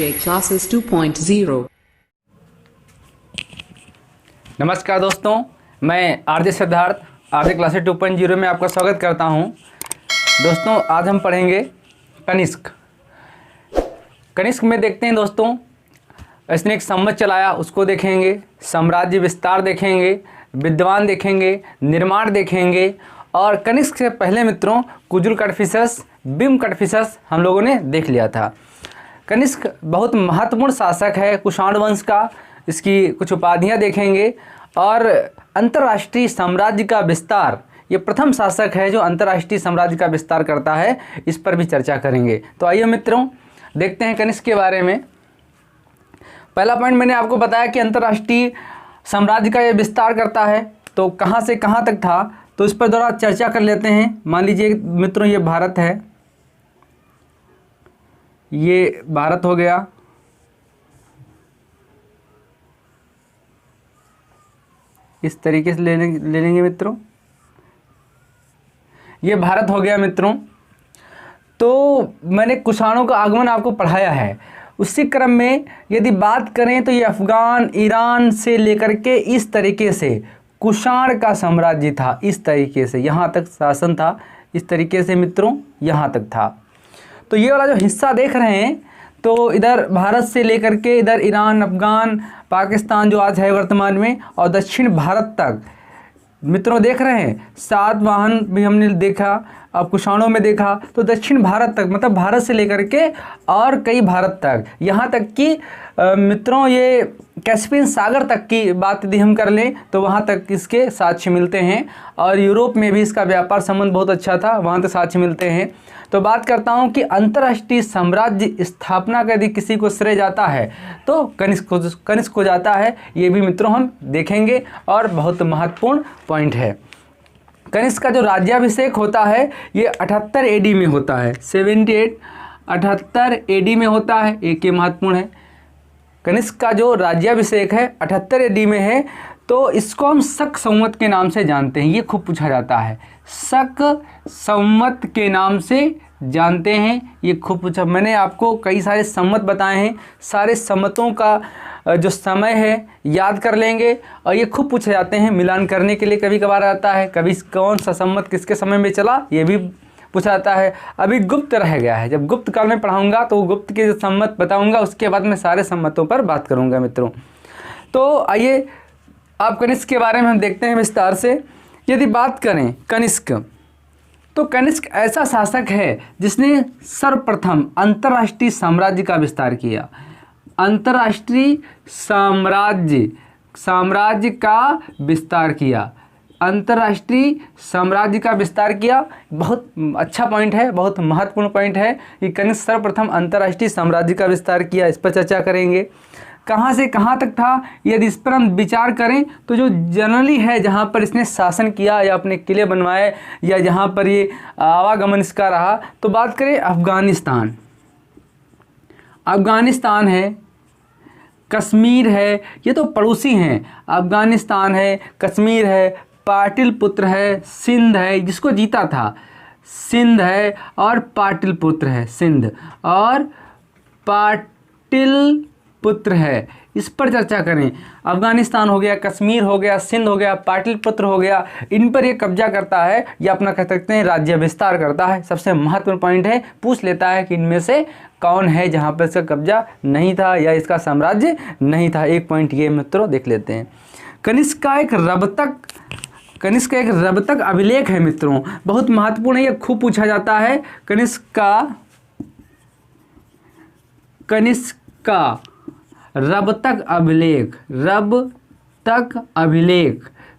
RJ Classes 2.0। नमस्कार दोस्तों, मैं आरजे सिद्धार्थ आरजे क्लासेस 2.0 में आपका स्वागत करता हूं। दोस्तों, आज हम पढ़ेंगे कनिष्क। कनिष्क में देखते हैं दोस्तों, इसने एक संवत चलाया, उसको देखेंगे, साम्राज्य विस्तार देखेंगे, विद्वान देखेंगे, निर्माण देखेंगे। और कनिष्क से पहले मित्रों कुजुल कटफिसस, बिम कटफिसस हम लोगों ने देख लिया था। कनिष्क बहुत महत्वपूर्ण शासक है कुषाण वंश का। इसकी कुछ उपाधियां देखेंगे और अंतर्राष्ट्रीय साम्राज्य का विस्तार, ये प्रथम शासक है जो अंतर्राष्ट्रीय साम्राज्य का विस्तार करता है, इस पर भी चर्चा करेंगे। तो आइए मित्रों देखते हैं कनिष्क के बारे में। पहला पॉइंट मैंने आपको बताया कि अंतर्राष्ट्रीय साम्राज्य का ये विस्तार करता है, तो कहाँ से कहाँ तक था, तो इस पर थोड़ा चर्चा कर लेते हैं। मान लीजिए मित्रों ये भारत है, ये भारत हो गया, इस तरीके से ले लेंगे मित्रों, ये भारत हो गया मित्रों। तो मैंने कुषाणों का आगमन आपको पढ़ाया है। उसी क्रम में यदि बात करें तो ये अफगान, ईरान से लेकर के इस तरीके से कुषाण का साम्राज्य था, इस तरीके से यहाँ तक शासन था, इस तरीके से मित्रों यहाँ तक था। तो ये वाला जो हिस्सा देख रहे हैं, तो इधर भारत से लेकर के इधर ईरान, अफगान, पाकिस्तान जो आज है वर्तमान में, और दक्षिण भारत तक मित्रों देख रहे हैं। सातवाहन भी हमने देखा, अब कुषाणों में देखा, तो दक्षिण भारत तक, मतलब भारत से लेकर के और कई भारत तक, यहाँ तक कि मित्रों ये कैस्पियन सागर तक की बात यदि हम कर लें तो वहाँ तक इसके साक्ष्य मिलते हैं। और यूरोप में भी इसका व्यापार संबंध बहुत अच्छा था, वहाँ तक साक्ष्य मिलते हैं। तो बात करता हूँ कि अंतर्राष्ट्रीय साम्राज्य स्थापना का यदि किसी को श्रेय जाता है तो कनिष्क को जाता है। ये भी मित्रों हम देखेंगे और बहुत महत्वपूर्ण पॉइंट है। कनिष्क का जो राज्याभिषेक होता है ये 78 एडी में होता है, 78 एडी में होता है। एक ये महत्वपूर्ण है, कनिष्क का जो राज्याभिषेक है 78 एडी में है। तो इसको हम शक संवत के नाम से जानते हैं, ये खूब पूछा जाता है, शक संवत के नाम से जानते हैं, ये खूब पूछा। मैंने आपको कई सारे संवत बताए हैं, सारे संवतों का जो समय है याद कर लेंगे। और ये खूब पूछे जाते हैं, मिलान करने के लिए कभी कभार आता है, कभी कौन सा संवत किसके समय में चला ये भी पूछा जाता है। अभी गुप्त रह गया है, जब गुप्त काल में पढ़ाऊंगा तो गुप्त के जो संवत बताऊंगा, उसके बाद मैं सारे संवतों पर बात करूंगा मित्रों। तो आइए आप कनिष्क के बारे में हम देखते हैं विस्तार से। यदि बात करें कनिष्क, तो कनिष्क ऐसा शासक है जिसने सर्वप्रथम अंतर्राष्ट्रीय साम्राज्य का विस्तार किया। अंतर्राष्ट्रीय साम्राज्य का विस्तार किया, अंतर्राष्ट्रीय साम्राज्य का विस्तार किया। बहुत अच्छा पॉइंट है, बहुत महत्वपूर्ण पॉइंट है कि कनिष्क सर्वप्रथम अंतर्राष्ट्रीय साम्राज्य का विस्तार किया। इस पर चर्चा करेंगे, कहाँ से कहाँ तक था। यदि इस पर हम विचार करें तो जो जनरली है जहाँ पर इसने शासन किया या अपने किले बनवाए या जहाँ पर ये आवागमन इसका रहा, तो बात करें अफगानिस्तान, अफगानिस्तान है, कश्मीर है, ये तो पड़ोसी हैं। अफगानिस्तान है, कश्मीर है, पाटलिपुत्र है, सिंध है, जिसको जीता था, सिंध है और पाटलिपुत्र है, सिंध और पाटलिपुत्र है। इस पर चर्चा करें, अफगानिस्तान हो गया, कश्मीर हो गया, सिंध हो गया, पाटलिपुत्र हो गया, इन पर ये कब्जा करता है या अपना कह सकते हैं राज्य विस्तार करता है। सबसे महत्वपूर्ण पॉइंट है, पूछ लेता है कि इनमें से कौन है जहाँ पर इसका कब्जा नहीं था या इसका साम्राज्य नहीं था। एक पॉइंट ये मित्रों देख लेते हैं। कनिष्क का एक रबतक अभिलेख है मित्रों, बहुत महत्वपूर्ण है, ये खूब पूछा जाता है। कनिष्क का रबतक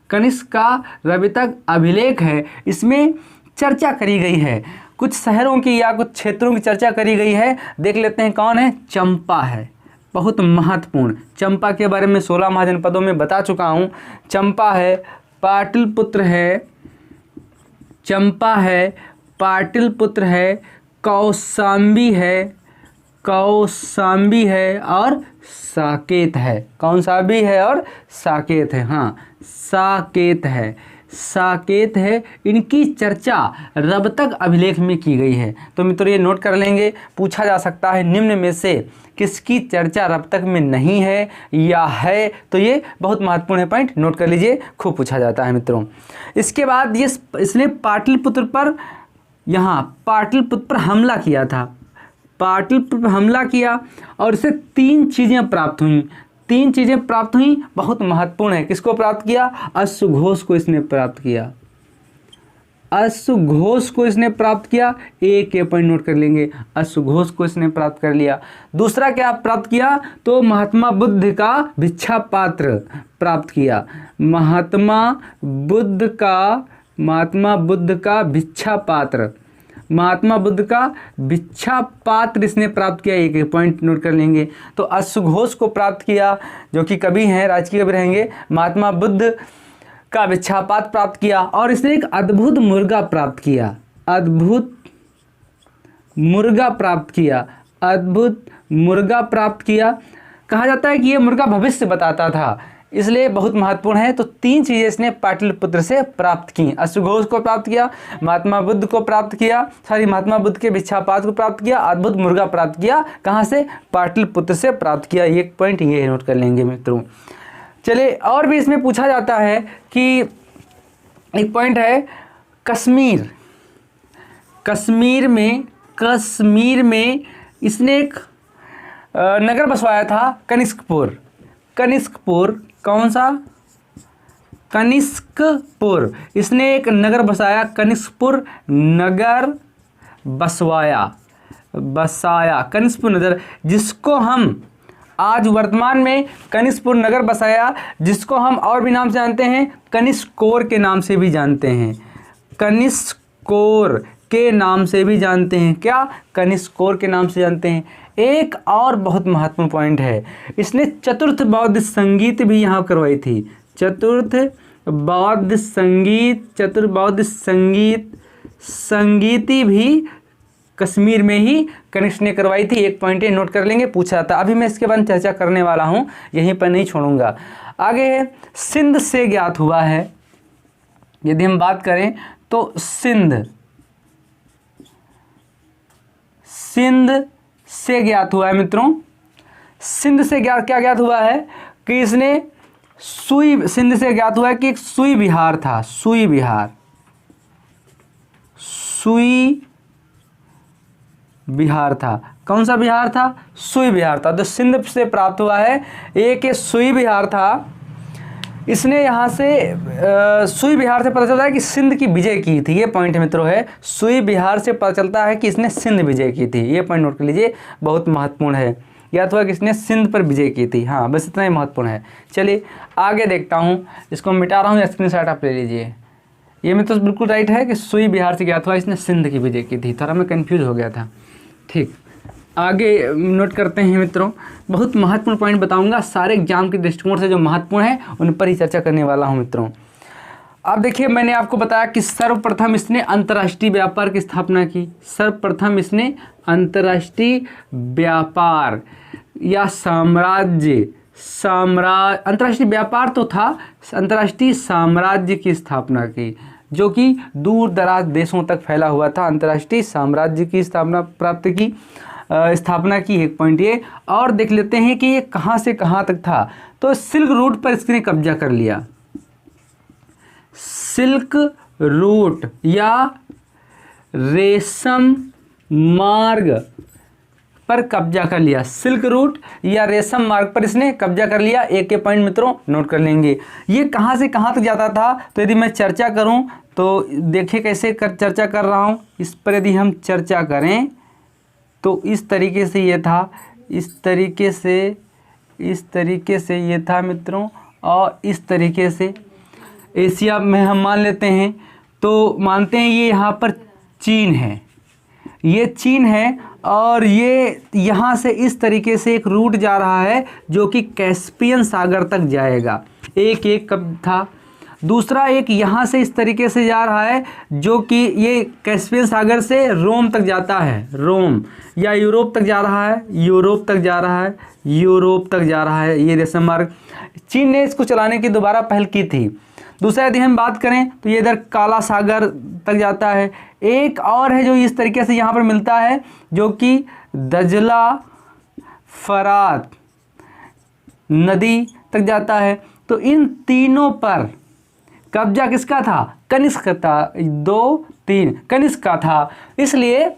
कनिष्क का रबतक अभिलेख है। इसमें चर्चा करी गई है, कुछ शहरों की या कुछ क्षेत्रों की चर्चा करी गई है। देख लेते हैं कौन है। चंपा है, बहुत महत्वपूर्ण। चंपा के बारे में 16 महाजनपदों में बता चुका हूँ। चंपा है, पाटलिपुत्र है, चंपा है, पाटलिपुत्र है, कौशाम्बी है और साकेत है। कौन सा भी है और साकेत है, हाँ साकेत है। साकेत है, इनकी चर्चा रब-तक अभिलेख में की गई है। तो मित्रों ये नोट कर लेंगे, पूछा जा सकता है निम्न में से किसकी चर्चा रब-तक में नहीं है या है, तो ये बहुत महत्वपूर्ण है, पॉइंट नोट कर लीजिए, खूब पूछा जाता है मित्रों। इसके बाद इसने पाटलिपुत्र पर, यहाँ पाटलिपुत्र पर हमला किया था, पाटलिपुत्र पर हमला किया और इसे 3 चीज़ें प्राप्त हुई, 3 चीज़ें प्राप्त हुई, बहुत महत्वपूर्ण है। किसको प्राप्त किया? अश्वघोष को इसने प्राप्त किया, अश्वघोष को इसने प्राप्त किया, एक ये पॉइंट नोट कर लेंगे, अश्वघोष को इसने प्राप्त कर लिया। दूसरा क्या प्राप्त किया? तो महात्मा बुद्ध का भिक्षा पात्र प्राप्त किया, महात्मा बुद्ध का भिक्षा पात्र, महात्मा बुद्ध का भिक्षा पात्र इसने प्राप्त किया, एक पॉइंट नोट कर लेंगे। तो अश्वघोष को प्राप्त किया, जो कि कवि हैं, राजकीय कवि रहेंगे, महात्मा बुद्ध का भिक्षा पात्र प्राप्त किया, और इसने एक अद्भुत मुर्गा प्राप्त किया, अद्भुत मुर्गा प्राप्त किया, अद्भुत मुर्गा प्राप्त किया। कहा जाता है कि ये मुर्गा भविष्य बताता था, इसलिए बहुत महत्वपूर्ण है। तो 3 चीज़ें इसने पाटलिपुत्र से प्राप्त की, अश्वघोष को प्राप्त किया, महात्मा बुद्ध को प्राप्त किया, महात्मा बुद्ध के भिक्षापात्र को प्राप्त किया, अद्भुत मुर्गा प्राप्त किया। कहाँ से? पाटलिपुत्र से प्राप्त किया। एक पॉइंट ये नोट कर लेंगे मित्रों। चलिए, और भी इसमें पूछा जाता है कि एक पॉइंट है कश्मीर, कश्मीर में इसने एक नगर बसवाया था, कनिष्कपुर, कौन सा? कनिष्कपुर, इसने एक नगर बसाया, कनिष्कपुर नगर बसाया कनिष्कपुर नगर, जिसको हम आज वर्तमान में कनिष्कपुर नगर बसाया, जिसको हम और भी नाम से जानते हैं, कनिष्कोर के नाम से भी जानते हैं, कनिष्कोर के नाम से भी जानते हैं। क्या? कनिष्कोर के नाम से जानते हैं। एक और बहुत महत्वपूर्ण पॉइंट है, इसने चतुर्थ बौद्ध संगीत भी यहाँ करवाई थी, चतुर्थ बौद्ध संगीति भी कश्मीर में ही कनिष्क ने करवाई थी। एक पॉइंट नोट कर लेंगे, पूछा था। अभी मैं इसके बाद चर्चा करने वाला हूँ, यहीं पर नहीं छोड़ूंगा। आगे है सिंध से ज्ञात हुआ है, यदि हम बात करें तो सिंध से ज्ञात हुआ है मित्रों। सिंध से क्या ज्ञात हुआ है कि इसने सिंध से ज्ञात हुआ है कि एक सुई विहार था, सुई विहार था। कौन सा विहार था? सुई विहार था। तो सिंध से प्राप्त हुआ है, एक ये सुई विहार था। इसने यहाँ से सुई विहार से पता चलता है कि सिंध की विजय की थी, ये पॉइंट मित्रों है। सुई विहार से पता चलता है कि इसने सिंध विजय की थी, ये पॉइंट नोट कर लीजिए, बहुत महत्वपूर्ण है। या तो कि इसने सिंध पर विजय की थी, हाँ बस इतना ही महत्वपूर्ण है। चलिए आगे देखता हूँ, इसको मिटा रहा हूँ, स्क्रीनशॉट आप ले लीजिए। ये मित्रों बिल्कुल राइट है कि सुई विहार से ज्ञात हुआ, इसने सिंध की विजय की थी, थोड़ा मैं कन्फ्यूज हो गया था। ठीक, आगे नोट करते हैं मित्रों, बहुत महत्वपूर्ण पॉइंट बताऊंगा, सारे एग्जाम के दृष्टिकोण से जो महत्वपूर्ण है उन पर ही चर्चा करने वाला हूं मित्रों। अब देखिए, मैंने आपको बताया कि सर्वप्रथम इसने अंतर्राष्ट्रीय व्यापार की स्थापना की, सर्वप्रथम इसने अंतर्राष्ट्रीय व्यापार या अंतर्राष्ट्रीय व्यापार तो था, अंतर्राष्ट्रीय साम्राज्य की स्थापना की, जो कि दूर दराज देशों तक फैला हुआ था। अंतर्राष्ट्रीय साम्राज्य की स्थापना की, एक पॉइंट ये। और देख लेते हैं कि ये कहाँ से कहाँ तक था। तो सिल्क रूट पर इसने कब्जा कर लिया, सिल्क रूट या रेशम मार्ग पर कब्जा कर लिया, सिल्क रूट या रेशम मार्ग पर इसने कब्जा कर लिया। एक के पॉइंट मित्रों नोट कर लेंगे। ये कहाँ से कहाँ तक जाता था, तो यदि मैं चर्चा करूं तो देखिए कैसे चर्चा कर रहा हूं। इस पर यदि हम चर्चा करें तो इस तरीके से ये था, इस तरीके से ये था मित्रों, और इस तरीके से एशिया में हम मान लेते हैं, तो मानते हैं ये यहाँ पर चीन है, ये चीन है, और ये यहाँ से इस तरीके से एक रूट जा रहा है जो कि कैस्पियन सागर तक जाएगा। एक कब था, दूसरा एक यहाँ से इस तरीके से जा रहा है जो कि ये कैस्पियन सागर से रोम तक जाता है, रोम या यूरोप तक जा रहा है, यूरोप तक जा रहा है, ये रेशम मार्ग। चीन ने इसको चलाने की दोबारा पहल की थी। दूसरा यदि हम बात करें तो ये इधर काला सागर तक जाता है। एक और है जो इस तरीके से यहाँ पर मिलता है, जो कि दजला फरात नदी तक जाता है। तो इन तीनों पर कब्जा किसका था? कनिष्क था। 2 3 कनिष्क का था, इसलिए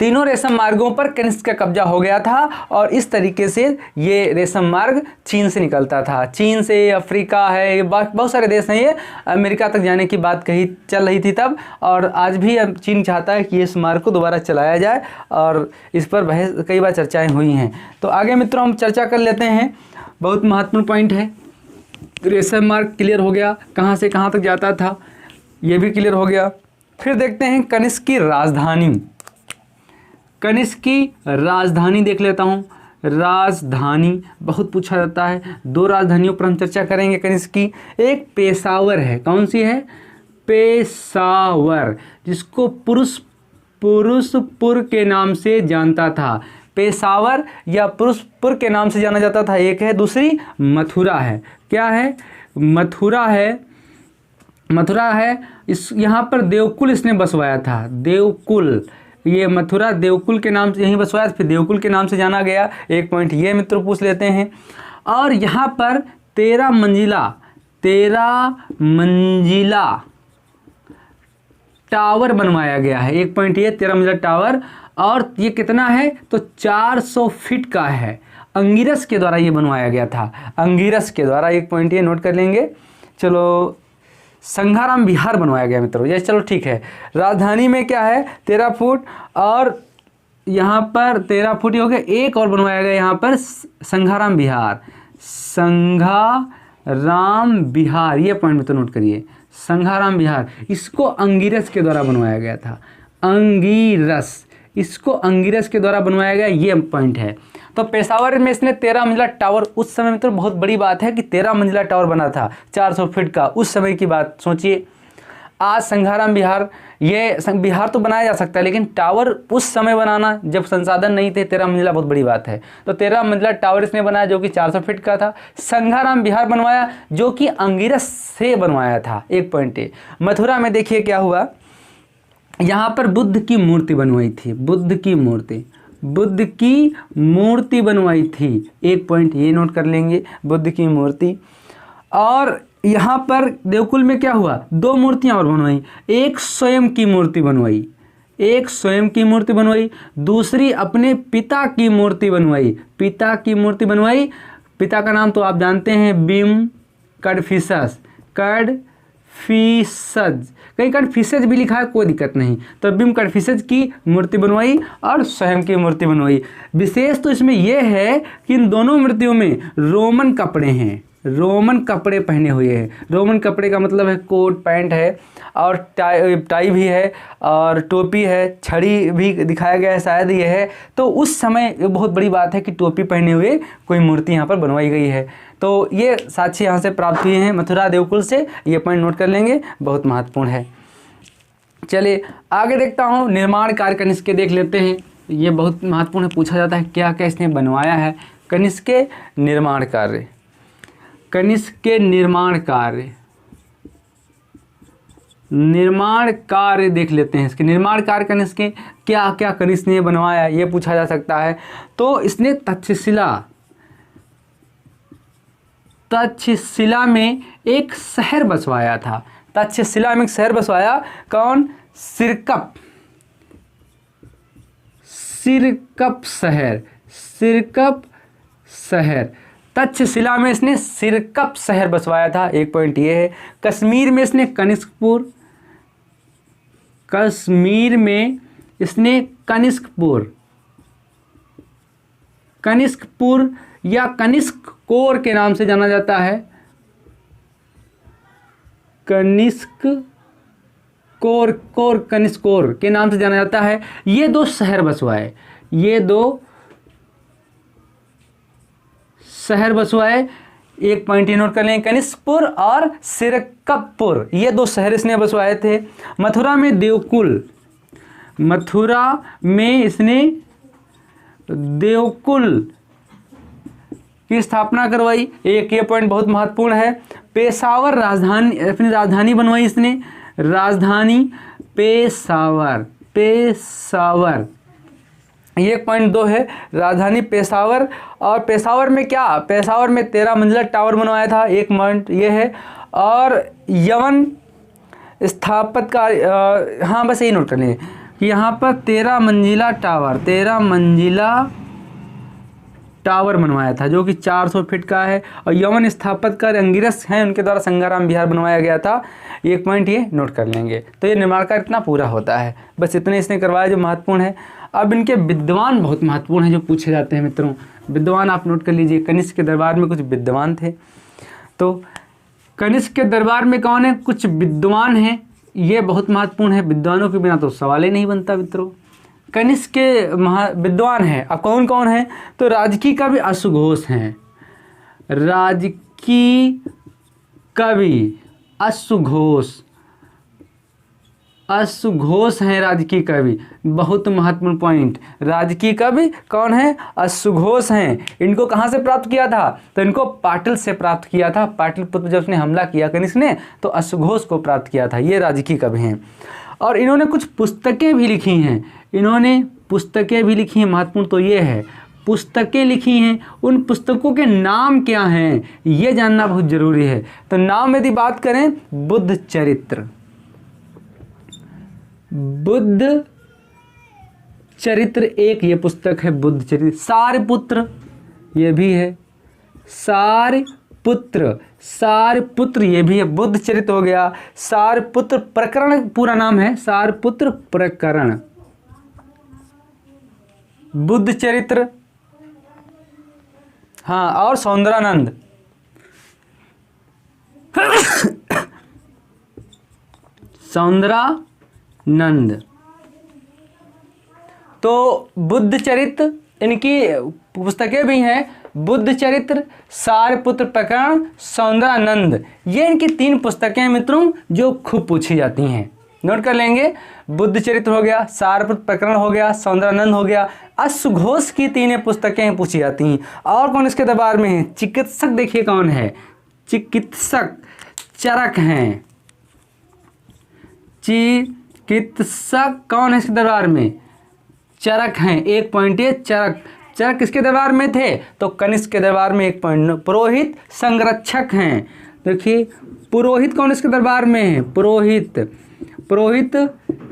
तीनों रेशम मार्गों पर कनिष्क का कब्जा हो गया था। और इस तरीके से ये रेशम मार्ग चीन से निकलता था। चीन से अफ्रीका है, बहुत सारे देश हैं, ये अमेरिका तक जाने की बात कही चल रही थी तब, और आज भी चीन चाहता है कि इस मार्ग को दोबारा चलाया जाए, और इस पर बहस कई बार चर्चाएं हुई हैं। तो आगे मित्रों हम चर्चा कर लेते हैं, बहुत महत्वपूर्ण पॉइंट है। रेशम मार्ग क्लियर हो गया, कहाँ से कहाँ तक जाता था ये भी क्लियर हो गया। फिर देखते हैं कनिष्क की राजधानी। कनिष्क की राजधानी देख लेता हूँ। राजधानी बहुत पूछा जाता है, 2 राजधानियों पर हम चर्चा करेंगे कनिष्क की। एक पेशावर है, कौन सी है? पेशावर, जिसको पुरुषपुर के नाम से जानता था। पेशावर या पुरुषपुर के नाम से जाना जाता था, एक है। दूसरी मथुरा है। क्या है? मथुरा है। मथुरा है, इस यहाँ पर देवकुल इसने बसवाया था। देवकुल, ये मथुरा देवकुल के नाम से यहीं बसवाया, फिर देवकुल के नाम से जाना गया। एक पॉइंट ये मित्रों पूछ लेते हैं। और यहाँ पर 13 मंजिला टावर बनवाया गया है। एक पॉइंट ये 13 मंजिला टावर, और ये कितना है? तो 400 फीट का है। अंगिरस के द्वारा ये बनवाया गया था, अंगिरस के द्वारा। एक पॉइंट ये नोट कर लेंगे। चलो, संघाराम विहार बनवाया गया मित्रों, ये चलो ठीक है। राजधानी में क्या है? 13 फुट, और यहाँ पर 13 फुट ही हो गया। एक और बनवाया गया यहाँ पर संघाराम विहार। संघाराम विहार, ये पॉइंट में तो नोट करिए। संघाराम विहार, इसको अंगिरस के द्वारा बनवाया गया था। अंगिरस, इसको अंगिरस के द्वारा बनवाया गया, ये पॉइंट है। तो पेशावर में इसने 13 मंजिला टावर, उस समय में तो बहुत बड़ी बात है कि 13 मंजिला टावर बना था 400 फीट का, उस समय की बात सोचिए। आज संघाराम विहार, ये विहार तो बनाया जा सकता है, लेकिन टावर उस समय बनाना जब संसाधन नहीं थे, 13 मंजिला बहुत बड़ी बात है। तो 13 मंजिला टावर इसने बनाया जो कि 400 फीट का था। संघाराम विहार बनवाया जो कि अंगिरस से बनवाया था। एक पॉइंट है। मथुरा में देखिए क्या हुआ, यहाँ पर बुद्ध की मूर्ति बनवाई थी। बुद्ध की मूर्ति बनवाई थी। एक पॉइंट ये नोट कर लेंगे, बुद्ध की मूर्ति। और यहाँ पर देवकुल में क्या हुआ? 2 मूर्तियाँ और बनवाई। एक स्वयं की मूर्ति बनवाई, दूसरी अपने पिता की मूर्ति बनवाई। पिता का नाम तो आप जानते हैं, बिम कडफिसस। कहीं कडफिसज भी लिखा है, कोई दिक्कत नहीं। तो बिम कडफिसज की मूर्ति बनवाई और स्वयं की मूर्ति बनवाई। विशेष तो इसमें यह है कि इन दोनों मूर्तियों में रोमन कपड़े हैं, रोमन कपड़े पहने हुए हैं। रोमन कपड़े का मतलब है कोट पैंट है, और टाई भी है, और टोपी है, छड़ी भी दिखाया गया है, शायद ये है। तो उस समय ये बहुत बड़ी बात है कि टोपी पहने हुए कोई मूर्ति यहाँ पर बनवाई गई है। तो ये साक्ष्य यहाँ से प्राप्त हुए हैं मथुरा देवकुल से, ये पॉइंट नोट कर लेंगे, बहुत महत्वपूर्ण है। चलिए आगे देखता हूँ, निर्माण कार्य कनिष्क के देख लेते हैं। ये बहुत महत्वपूर्ण है, पूछा जाता है क्या क्या इसने बनवाया है। कनिष्क के निर्माण कार्य, कनिष्क के निर्माण कार्य देख लेते हैं। इसके निर्माण कार्य कनिष्क के क्या क्या कनिष्क ने बनवाया, ये पूछा जा सकता है। तो इसने तक्षशिला में एक शहर बसवाया था। तक्षशिला में एक शहर बसवाया, कौन? सिरकप शहर। तक्षशिला में इसने सिरकप शहर बसवाया था। एक पॉइंट ये है। कश्मीर में इसने कनिष्कपुर या कनिष्क कोर के नाम से जाना जाता है। कनिष्क कोर के नाम से जाना जाता है। ये 2 शहर बसवाए, एक पॉइंट ही नोट कर लें, कनिष्कपुर और सिरकपपुर, ये 2 शहर इसने बसवाए थे। मथुरा में इसने देवकुल की स्थापना करवाई। एक ये पॉइंट बहुत महत्वपूर्ण है। पेशावर राजधानी, अपनी राजधानी बनवाई इसने, राजधानी पेशावर, पेशावर, ये 1.2 है, राजधानी पेशावर। और पेशावर में क्या, पेशावर में 13 मंजिला टावर बनवाया था, 1 पॉइंट ये है। और यवन स्थापत का, हाँ बस यही नोट कर लें कि यहाँ पर 13 मंजिला टावर, 13 मंजिला टावर बनवाया था जो कि 400 फीट का है। और यवन स्थापत का अंगिरस हैं, उनके द्वारा संगाराम विहार बनवाया गया था, 1 पॉइंट ये नोट कर लेंगे। तो ये निर्माण कार्य इतना पूरा होता है, बस इतने इसने करवाया जो महत्वपूर्ण है। अब इनके विद्वान बहुत महत्वपूर्ण हैं जो पूछे जाते हैं मित्रों। विद्वान आप नोट कर लीजिए, कनिष्क के दरबार में कुछ विद्वान थे। तो कनिष्क के दरबार में कौन है, कुछ विद्वान हैं, ये बहुत महत्वपूर्ण है। विद्वानों के बिना तो सवाल ही नहीं बनता मित्रों। कनिष्क के विद्वान हैं, अब कौन कौन है, तो राजकी कवि अश्वघोष हैं, राजकी कवि अश्वघोष, अश्वघोष हैं राजकी कवि, बहुत महत्वपूर्ण पॉइंट। राजकी कवि कौन है, अश्वघोष हैं। इनको कहाँ से प्राप्त किया था, तो इनको पाटिल से प्राप्त किया था। पाटलिपुत्र जब उसने हमला किया कनिष्क ने, तो अश्वघोष को प्राप्त किया था। ये राजकी कवि हैं। और इन्होंने कुछ पुस्तकें भी लिखी हैं, इन्होंने पुस्तकें भी लिखी हैं। महत्वपूर्ण तो ये है, पुस्तकें लिखी हैं, उन पुस्तकों के नाम क्या हैं ये जानना बहुत जरूरी है। तो नाम यदि बात करें, बुद्ध चरित्र, बुद्ध चरित्र एक ये पुस्तक है, बुद्ध चरित्र। सारपुत्र ये भी है, सारपुत्र, सारपुत्र ये भी है, बुद्ध चरित्र हो गया। सारपुत्र प्रकरण पूरा नाम है, सारपुत्र प्रकरण, बुद्ध चरित्र। हाँ, और सौंदरानंद, सौंदरानंद। तो बुद्ध चरित्र इनकी पुस्तकें भी हैं, बुद्ध चरित्र, सारपुत्र प्रकरण, सौंदरानंद, ये इनकी 3 पुस्तकें हैं मित्रों जो खूब पूछी जाती हैं। नोट कर लेंगे, बुद्ध चरित्र हो गया, सारपुत्र प्रकरण हो गया, सौंदरानंद हो गया। अश्वघोष की 3 पुस्तकें पूछी जाती हैं। और कौन इसके दरबार में है, चिकित्सक देखिए कौन है, चिकित्सक चरक हैं, चिकित्सक कौन है इसके दरबार में, चरक हैं। 1 पॉइंट ये चरक, चरक किसके दरबार में थे, तो कनिष्क के दरबार में। 1 पॉइंट। पुरोहित संरक्षक हैं, देखिए पुरोहित कौन इसके दरबार में है, पुरोहित, पुरोहित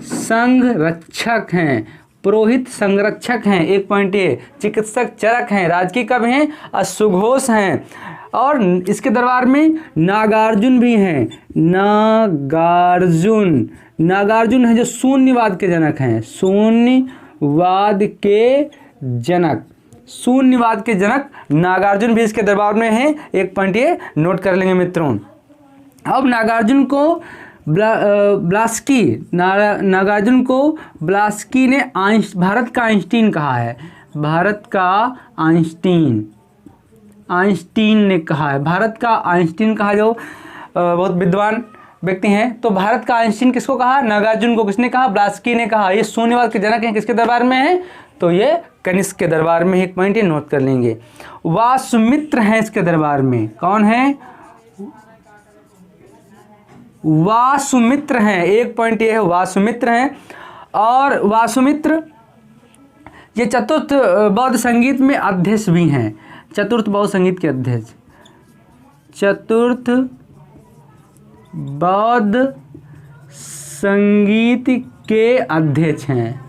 संरक्षक हैं, पुरोहित संरक्षक हैं। 1 पॉइंट ये। चिकित्सक चरक हैं, राजकी कवि हैं, अश्वघोष हैं। और इसके दरबार में नागार्जुन भी हैं, नागार्जुन, नागार्जुन है जो शून्यवाद के जनक हैं, शून्यवाद के जनक, शून्यवाद के जनक नागार्जुन भी इसके दरबार में हैं। 1 पॉइंट ये नोट कर लेंगे मित्रों। अब नागार्जुन को ब्लास्की, नागार्जुन को ब्लास्की ने भारत का आइंस्टीन कहा है, भारत का आइंस्टीन, आइंस्टीन ने कहा है, भारत का आइंस्टीन कहा, जो बहुत विद्वान व्यक्ति हैं। तो भारत का आइंस्टीन किसको कहा, नागार्जुन को। किसने कहा, ब्लास्की ने कहा। ये शून्यवाद के जनक हैं, किसके दरबार में है, तो ये कनिष्क के दरबार में। 1 पॉइंट ये नोट कर लेंगे। वासुमित्र हैं इसके दरबार में, कौन है, वासुमित्र हैं। 1 पॉइंट ये है, वासुमित्र हैं। और वासुमित्र ये चतुर्थ बौद्ध संगीत में अध्यक्ष भी हैं, चतुर्थ बौद्ध संगीत के अध्यक्ष, चतुर्थ बौद्ध संगीत के अध्यक्ष हैं,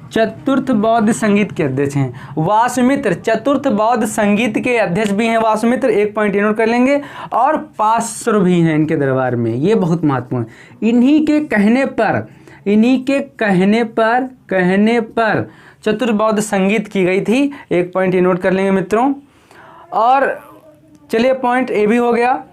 चतुर्थ बौद्ध संगीत के अध्यक्ष हैं वासुमित्र। चतुर्थ बौद्ध संगीत के अध्यक्ष भी हैं वासुमित्र। 1 पॉइंट नोट कर लेंगे। और पार्श्व भी हैं इनके दरबार में, ये बहुत महत्वपूर्ण। इन्हीं के कहने पर, इन्हीं के कहने पर चतुर्थ बौद्ध संगीत की गई थी। 1 पॉइंट ये नोट कर लेंगे मित्रों। और चलिए पॉइंट ए भी हो गया,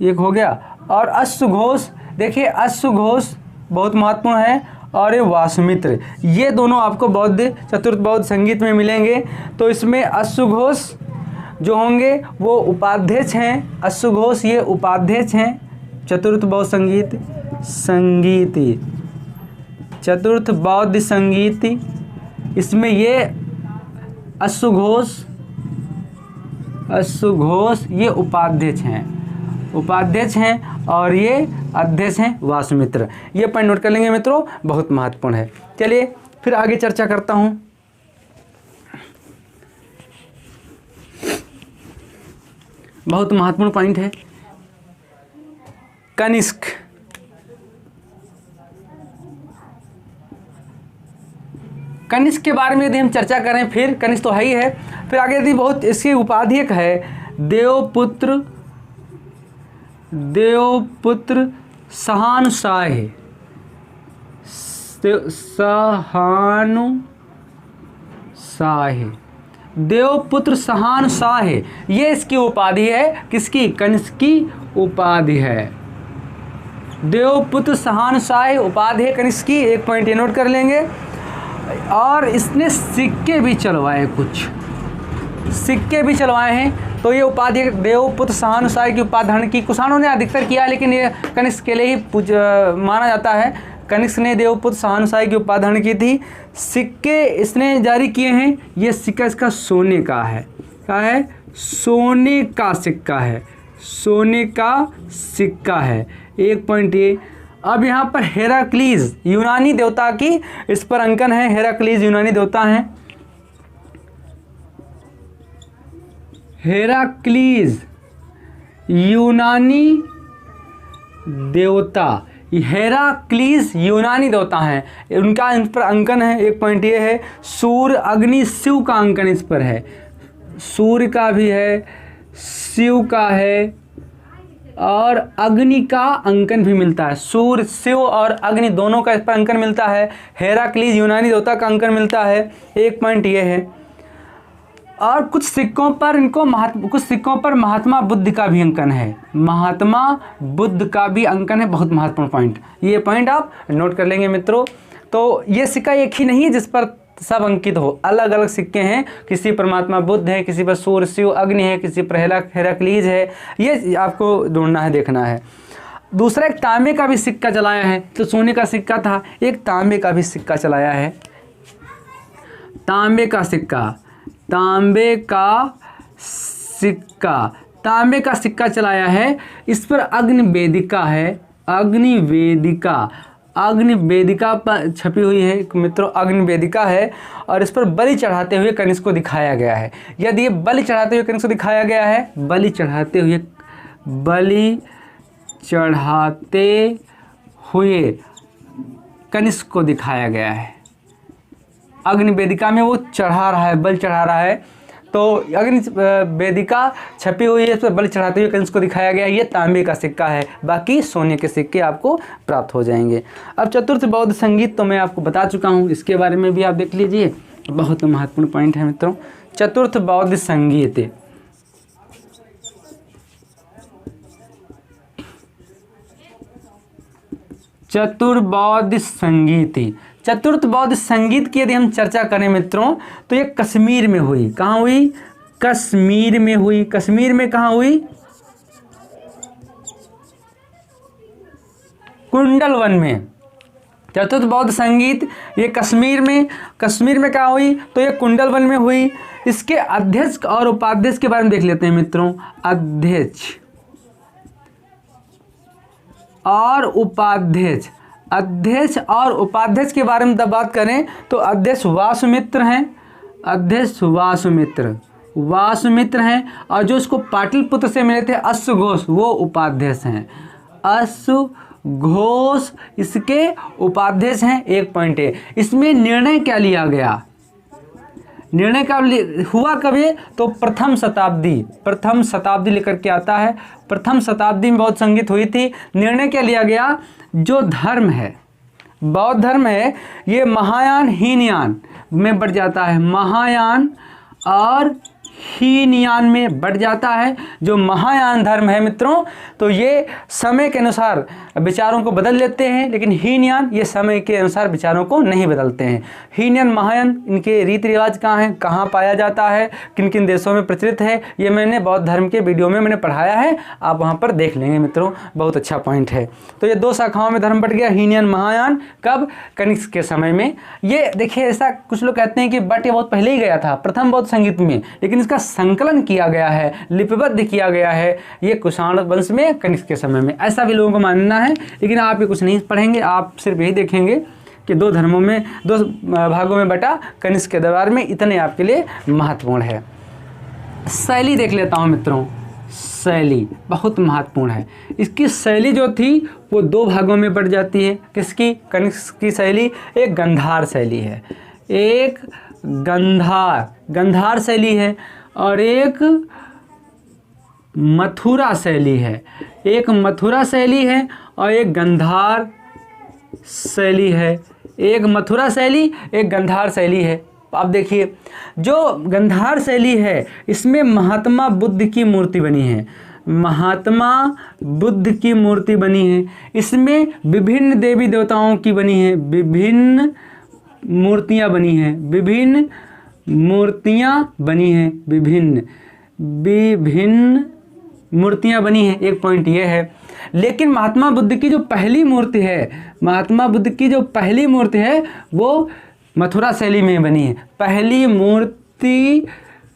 एक हो गया। और अश्वघोष, देखिए अश्वघोष बहुत महत्वपूर्ण है। और ये वासुमित्र, ये दोनों आपको बौद्ध चतुर्थ बौद्ध संगीत में मिलेंगे। तो इसमें अश्वघोष जो होंगे वो उपाध्यक्ष हैं, अश्वघोष ये उपाध्यक्ष हैं चतुर्थ बौद्ध संगीत, चतुर्थ बौद्ध संगीत। इसमें ये अश्वघोष अश्वघोष ये उपाध्यक्ष हैं और ये अध्यक्ष हैं वासुमित्र। ये पॉइंट नोट कर लेंगे मित्रों, बहुत महत्वपूर्ण है। चलिए फिर आगे चर्चा करता हूँ। बहुत महत्वपूर्ण पॉइंट है कनिष्क। कनिष्क के बारे में यदि हम चर्चा करें, फिर कनिष्क तो है ही है, फिर आगे यदि बहुत इसकी उपाधि एक है देवपुत्र सहानुसाय, देवपुत्र सहानुसाय, ये इसकी उपाधि है। किसकी? कनिष्क की उपाधि है। देवपुत्र सहानुसाय उपाधि है कनिष्क की, एक पॉइंट ये नोट कर लेंगे। और इसने सिक्के भी चलवाए, कुछ सिक्के भी चलवाए हैं। तो ये उपाधि देवपुत्र सहानुसाय की उपाधि धारण की कुषाणों ने अधिकतर किया, लेकिन ये कनिष्क के लिए ही माना जाता है। कनिष्क ने देवपुत्र सहानुसाय की उपाधि धारण की थी। सिक्के इसने जारी किए हैं। ये सिक्का इसका सोने का है। क्या है? सोने का सिक्का है, सोने का सिक्का है। एक पॉइंट ये। अब यहाँ पर हेराक्लीज यूनानी देवता की इस पर अंकन है। हेराक्लीज यूनानी देवता हैं। हेराक्लीज यूनानी देवता, हेराक्लीज यूनानी देवता हैं, उनका इन पर अंकन है। एक पॉइंट ये है सूर्य अग्नि शिव का अंकन इस पर है। सूर्य का भी है, शिव का है और अग्नि का अंकन भी मिलता है। सूर्य, शिव और अग्नि दोनों का इस पर अंकन मिलता है। हेराक्लीज यूनानी देवता का अंकन मिलता है। एक पॉइंट ये है। और कुछ सिक्कों पर महात्मा बुद्ध का भी अंकन है। महात्मा बुद्ध का भी अंकन है, बहुत महत्वपूर्ण पॉइंट। ये पॉइंट आप नोट कर लेंगे मित्रों। तो ये सिक्का एक ही नहीं है जिस पर सब अंकित हो, अलग अलग सिक्के हैं। किसी पर महात्मा बुद्ध है, किसी पर सूर्य शिव अग्नि है, किसी पर हेराक्लीज है। ये आपको ढूंढना है, देखना है। दूसरा एक तांबे का भी सिक्का चलाया है। तो सोने का सिक्का था, एक तांबे का भी सिक्का चलाया है। तांबे का सिक्का चलाया है। इस पर अग्निवेदिका है। अग्निवेदिका पर छपी हुई है मित्रों, अग्निवेदिका है। और इस पर बलि चढ़ाते हुए कनिष्क को दिखाया गया है। यदि ये बलि चढ़ाते हुए कनिष्क को दिखाया गया है, बलि चढ़ाते हुए कनिष्क को दिखाया गया है। अग्निवेदिका में वो चढ़ा रहा है, बलि चढ़ा रहा है। तो अग्निवेदिका छपी हुई है, इस पर बलि चढ़ाते हुए कनिष्क को दिखाया गया है। ये तांबे का सिक्का है, बाकी सोने के सिक्के आपको प्राप्त हो जाएंगे। अब चतुर्थ बौद्ध संगीत तो मैं आपको बता चुका हूँ, इसके बारे में भी आप देख लीजिए, बहुत महत्वपूर्ण पॉइंट है मित्रों। चतुर्थ बौद्ध संगीत, चतुर्थ बौद्ध संगीत की यदि हम चर्चा करें मित्रों, तो ये कश्मीर में हुई। कहाँ हुई? कश्मीर में हुई। कश्मीर में कहाँ हुई? कुंडलवन में। चतुर्थ बौद्ध संगीत ये कश्मीर में कहाँ हुई? तो ये कुंडलवन में हुई। इसके अध्यक्ष और उपाध्यक्ष के बारे में देख लेते हैं मित्रों। अध्यक्ष और उपाध्यक्ष के बारे में जब बात करें तो अध्यक्ष वासुमित्र हैं। वासुमित्र हैं। और जो इसको पाटलिपुत्र से मिले थे अश्वघोष, वो उपाध्यक्ष हैं। अश्वघोष इसके उपाध्यक्ष हैं। एक पॉइंट है। इसमें निर्णय क्या लिया गया? निर्णय का हुआ कभी? तो प्रथम शताब्दी लेकर के आता है। प्रथम शताब्दी में बौद्ध संगीत हुई थी। निर्णय क्या लिया गया? जो धर्म है, बौद्ध धर्म है, ये महायान हीनयान में बढ़ जाता है। महायान और हीनयान में बढ़ जाता है। जो महायान धर्म है मित्रों, तो ये समय के अनुसार विचारों को बदल लेते हैं, लेकिन हीनयान ये समय के अनुसार विचारों को नहीं बदलते हैं। हीनयान महायान इनके रीति रिवाज कहाँ हैं, कहाँ पाया जाता है, किन किन देशों में प्रचलित है, ये मैंने बौद्ध धर्म के वीडियो में मैंने पढ़ाया है, आप वहाँ पर देख लेंगे मित्रों, बहुत अच्छा पॉइंट है। तो ये दो शाखाओं में धर्म बढ़ गया, हीनयान महायान। कब? कनिष्क के समय में। ये देखिए, ऐसा कुछ लोग कहते हैं कि बट ये बहुत पहले ही गया था प्रथम बौद्ध संगीत में, लेकिन इसका जिसका संकलन किया गया है, लिपिबद्ध किया गया है, ये कुषाण वंश में कनिष्क के समय में, ऐसा भी लोगों को मानना है। लेकिन आप ये कुछ नहीं पढ़ेंगे, आप सिर्फ यही देखेंगे कि दो धर्मों में, दो भागों में बटा कनिष्क के दरबार में, इतने आपके लिए महत्वपूर्ण है। शैली देख लेता हूँ मित्रों। शैली बहुत महत्वपूर्ण है। इसकी शैली जो थी वो दो भागों में बढ़ जाती है। किसकी? कनिष्क की शैली। एक गंधार शैली है, एक गंधार शैली है, और एक मथुरा शैली है। एक मथुरा शैली है और एक गंधार शैली है। एक मथुरा शैली, एक गंधार शैली है। अब देखिए, जो गंधार शैली है इसमें महात्मा बुद्ध की मूर्ति बनी है। महात्मा बुद्ध की मूर्ति बनी है। इसमें विभिन्न देवी देवताओं की बनी है, विभिन्न मूर्तियाँ बनी हैं, विभिन्न मूर्तियाँ बनी हैं, विभिन्न मूर्तियाँ बनी हैं। एक पॉइंट ये है। लेकिन महात्मा बुद्ध की जो पहली मूर्ति है, महात्मा बुद्ध की जो पहली मूर्ति है वो मथुरा शैली में बनी है। पहली मूर्ति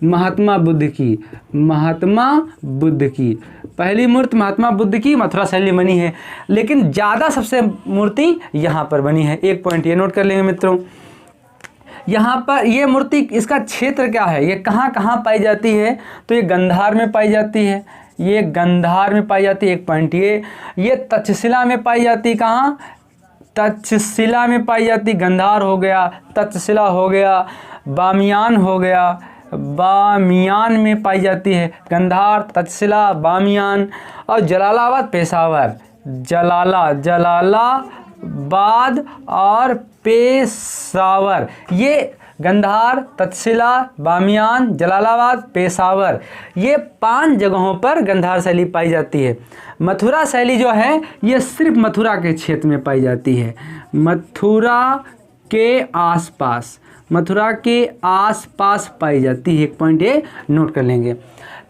महात्मा बुद्ध की, महात्मा बुद्ध की पहली मूर्ति महात्मा बुद्ध की मथुरा शैली बनी है। लेकिन ज़्यादा सबसे मूर्ति यहाँ पर बनी है। एक पॉइंट ये नोट कर लेंगे मित्रों। यहाँ पर ये मूर्ति, इसका क्षेत्र क्या है, ये कहाँ कहाँ पाई जाती है? तो ये गंधार में पाई जाती है, ये गंधार में पाई जाती है। एक पॉइंट ये तक्षशिला में पाई जाती है। कहाँ? तक्षशिला में पाई जाती। गंधार हो गया, तक्षशिला हो गया, बामियान हो गया, बामियान में पाई जाती है। गंधार, तक्षशिला, बामियान। और जलालाबाद, पेशावर, जलालाबाद और पेशावर, ये गंधार, तक्षशिला, बामियान, जलालाबाद, पेशावर, ये 5 जगहों पर गंधार शैली पाई जाती है। मथुरा शैली जो है ये सिर्फ मथुरा के क्षेत्र में पाई जाती है। मथुरा के आसपास, मथुरा के आसपास पाई जाती है। एक पॉइंट ये नोट कर लेंगे।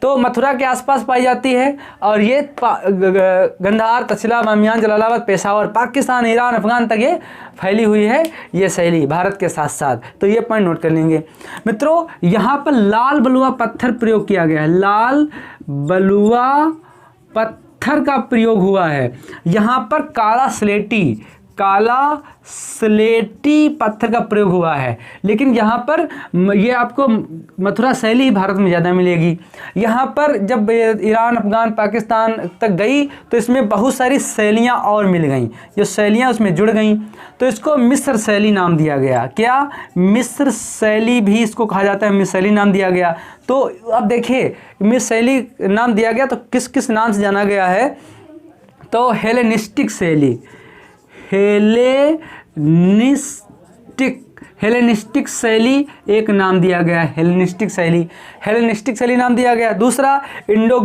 तो मथुरा के आसपास पाई जाती है। और ये गंधार, तक्षशिला, बामियान, जलालाबाद, पेशावर, पाकिस्तान, ईरान, अफगान तक ये फैली हुई है ये शैली, भारत के साथ साथ। तो ये पॉइंट नोट कर लेंगे मित्रों। यहाँ पर लाल बलुआ पत्थर प्रयोग किया गया है। लाल बलुआ पत्थर का प्रयोग हुआ है। यहाँ पर काला स्लेटी पत्थर का प्रयोग हुआ है। लेकिन यहाँ पर ये आपको मथुरा शैली भारत में ज़्यादा मिलेगी। यहाँ पर जब ईरान, अफगान, पाकिस्तान तक गई तो इसमें बहुत सारी शैलियाँ और मिल गईं, जो शैलियाँ उसमें जुड़ गईं, तो इसको मिस्र शैली नाम दिया गया। क्या? मिस्र शैली भी इसको कहा जाता है, मिस्र शैली नाम दिया गया। तो अब देखिए, मिस्र शैली नाम दिया गया तो किस किस नाम से जाना गया है? तो हेलेनिस्टिक शैली, हेलेनिस्टिक शैली एक नाम दिया गया है। हेलेनिस्टिक शैली नाम दिया गया। दूसरा इंडो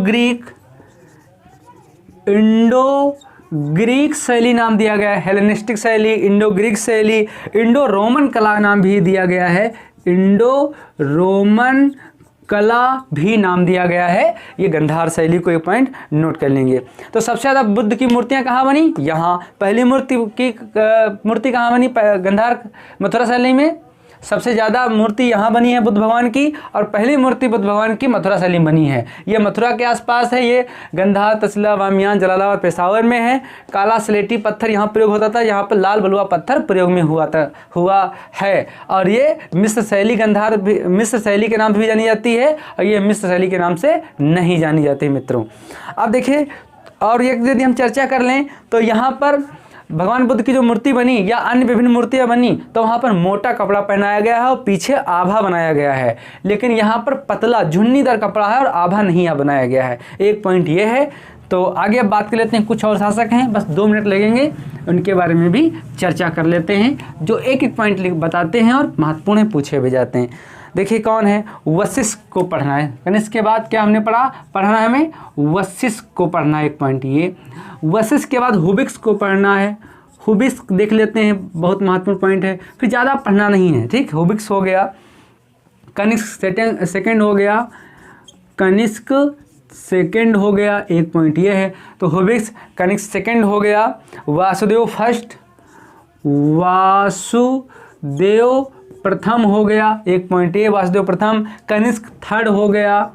ग्रीक शैली नाम दिया गया है। हेलेनिस्टिक शैली, इंडो ग्रीक शैली, इंडो रोमन कला नाम भी दिया गया है। इंडो रोमन कला भी नाम दिया गया है। ये गंधार शैली को एक पॉइंट नोट कर लेंगे। तो सबसे ज़्यादा बुद्ध की मूर्तियाँ कहाँ बनी? यहाँ। पहली मूर्ति कहाँ बनी? गंधार, मथुरा शैली में। सबसे ज़्यादा मूर्ति यहाँ बनी है बुद्ध भगवान की, और पहली मूर्ति बुद्ध भगवान की मथुरा शैली में बनी है। ये मथुरा के आसपास है। ये गंधार, तक्षशिला, बामियान, जलालाबाद, पेशावर में है। काला स्लेटी पत्थर यहाँ प्रयोग होता था। यहाँ पर लाल बलुआ पत्थर प्रयोग में हुआ है। और ये मिस्र शैली, गंधार मिस्र शैली के नाम से भी जानी जाती है, और ये मिस्र शैली के नाम से नहीं जानी जाती मित्रों। अब देखिए, और एक यदि हम चर्चा कर लें तो यहाँ पर भगवान बुद्ध की जो मूर्ति बनी या अन्य विभिन्न मूर्तियाँ बनी तो वहाँ पर मोटा कपड़ा पहनाया गया है और पीछे आभा बनाया गया है। लेकिन यहाँ पर पतला झुन्नीदार कपड़ा है और आभा नहीं बनाया गया है। एक पॉइंट ये है। तो आगे अब बात कर लेते हैं। कुछ और शासक हैं, बस 2 मिनट लगेंगे, उनके बारे में भी चर्चा कर लेते हैं, जो एक एक पॉइंट बताते हैं और महत्वपूर्ण पूछे भी जाते हैं। देखिए कौन है? वशिष्ठ को पढ़ना है। कनिष्क के बाद क्या हमने पढ़ना है हमें? वशिष्ठ को पढ़ना है। एक पॉइंट ये। वशिष्ठ के बाद हुबिक्स को पढ़ना है। हुबिक्स देख लेते हैं, बहुत महत्वपूर्ण पॉइंट है, फिर ज़्यादा पढ़ना नहीं है, ठीक। हुबिक्स हो गया, कनिष्क सेकंड हो गया, कनिष्क सेकंड हो गया। एक पॉइंट ये है। तो हुबिक्स, कनिष्क सेकंड हो गया, वासुदेव प्रथम हो गया 1 पॉइंट ए, वासुदेव प्रथम। कनिष्क थर्ड हो गया,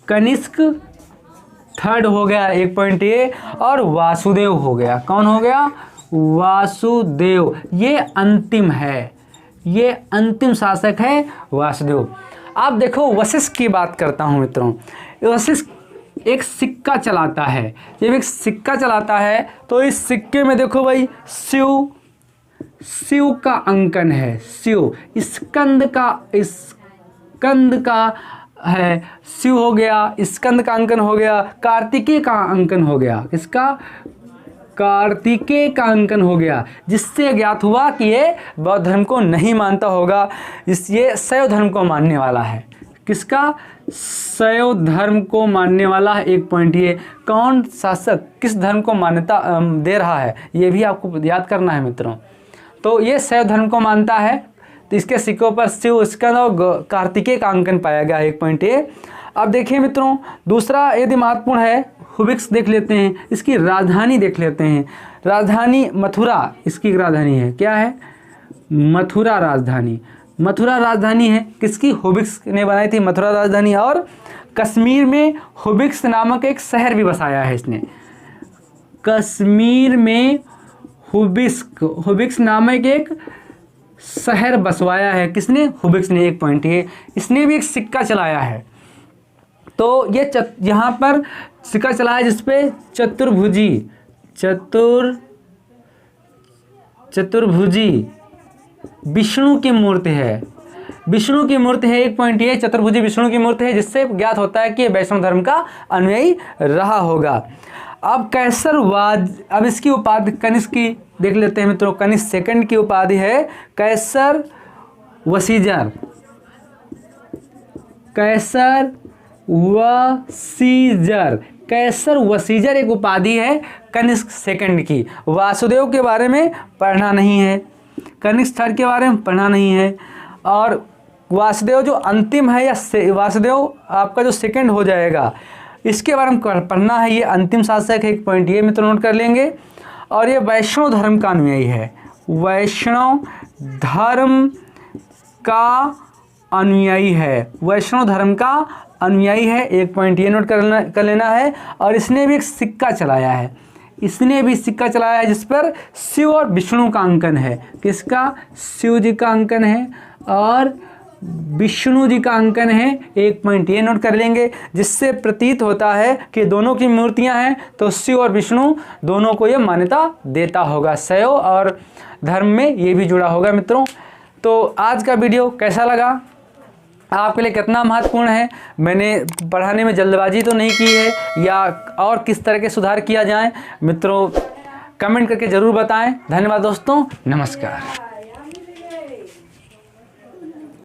कनिष्क थर्ड हो गया 1 पॉइंट ए। और वासुदेव हो गया, कौन हो गया? वासुदेव। ये अंतिम है, ये अंतिम शासक है वासुदेव। आप देखो वशिष्ठ की बात करता हूँ मित्रों। वशिष्ठ एक सिक्का चलाता है। जब एक सिक्का चलाता है तो इस सिक्के में देखो भाई शिव का अंकन है, शिव। स्कंद का है, शिव हो गया, स्कंद का अंकन हो गया, कार्तिकेय का अंकन हो गया। किसका? कार्तिकेय का अंकन हो गया, जिससे ज्ञात हुआ कि ये बौद्ध धर्म को नहीं मानता होगा। ये शैव धर्म को मानने वाला है। किसका? शैव धर्म को मानने वाला है। 1 पॉइंट ये। कौन शासक किस धर्म को मान्यता दे रहा है, ये भी आपको याद करना है मित्रों। तो ये शैव धर्म को मानता है, तो इसके सिक्कों पर शिव, स्कंद और कार्तिकेय का अंकन पाया गया 1 पॉइंट ए। अब देखिए मित्रों, दूसरा यदि महत्वपूर्ण है, हुबिक्स देख लेते हैं। इसकी राजधानी देख लेते हैं। राजधानी मथुरा इसकी राजधानी है। क्या है? मथुरा राजधानी। मथुरा राजधानी है किसकी? हुबिक्स ने बनाई थी मथुरा राजधानी। और कश्मीर में हुबिक्स नामक एक शहर भी बसाया है इसने। कश्मीर में हुबिक्स नामक एक शहर बसवाया है। किसने? हुबिक्स ने। 1 पॉइंट ये। इसने भी एक सिक्का चलाया है। तो ये यहाँ पर सिक्का चलाया जिसपे चतुर्भुजी विष्णु की मूर्ति है। विष्णु की मूर्ति है 1 पॉइंट ये। चतुर्भुजी विष्णु की मूर्ति है, जिससे ज्ञात होता है कि वैष्णव धर्म का अनुयायी रहा होगा। अब कैसरवाद, अब इसकी उपाधि कनिष्क की देख लेते हैं मित्रों। कनिष्क सेकंड की उपाधि है कैसर वसीजर। कैसर वसीजर एक उपाधि है कनिष्क सेकंड की। वासुदेव के बारे में पढ़ना नहीं है, कनिष्क थर्ड के बारे में पढ़ना नहीं है। और वासुदेव जो अंतिम है, या वासुदेव आपका जो सेकंड हो जाएगा, इसके बारे में पढ़ना है। ये अंतिम शासक है 1 पॉइंट ये मित्र नोट कर लेंगे। और ये वैष्णव धर्म का अनुयायी है। वैष्णव धर्म का अनुयायी है। वैष्णव धर्म का अनुयायी है। 1 पॉइंट ये नोट कर लेना है। और इसने भी एक सिक्का चलाया है। इसने भी सिक्का चलाया है जिस पर शिव और विष्णु का अंकन है। किसका? शिव जी का अंकन है और विष्णु जी का अंकन है। 1 पॉइंट ये नोट कर लेंगे, जिससे प्रतीत होता है कि दोनों की मूर्तियां हैं, तो शिव और विष्णु दोनों को ये मान्यता देता होगा। शैव और धर्म में ये भी जुड़ा होगा मित्रों। तो आज का वीडियो कैसा लगा, आपके लिए कितना महत्वपूर्ण है, मैंने पढ़ाने में जल्दबाजी तो नहीं की है, या और किस तरह के सुधार किया जाए मित्रों, कमेंट करके ज़रूर बताएं। धन्यवाद दोस्तों, नमस्कार।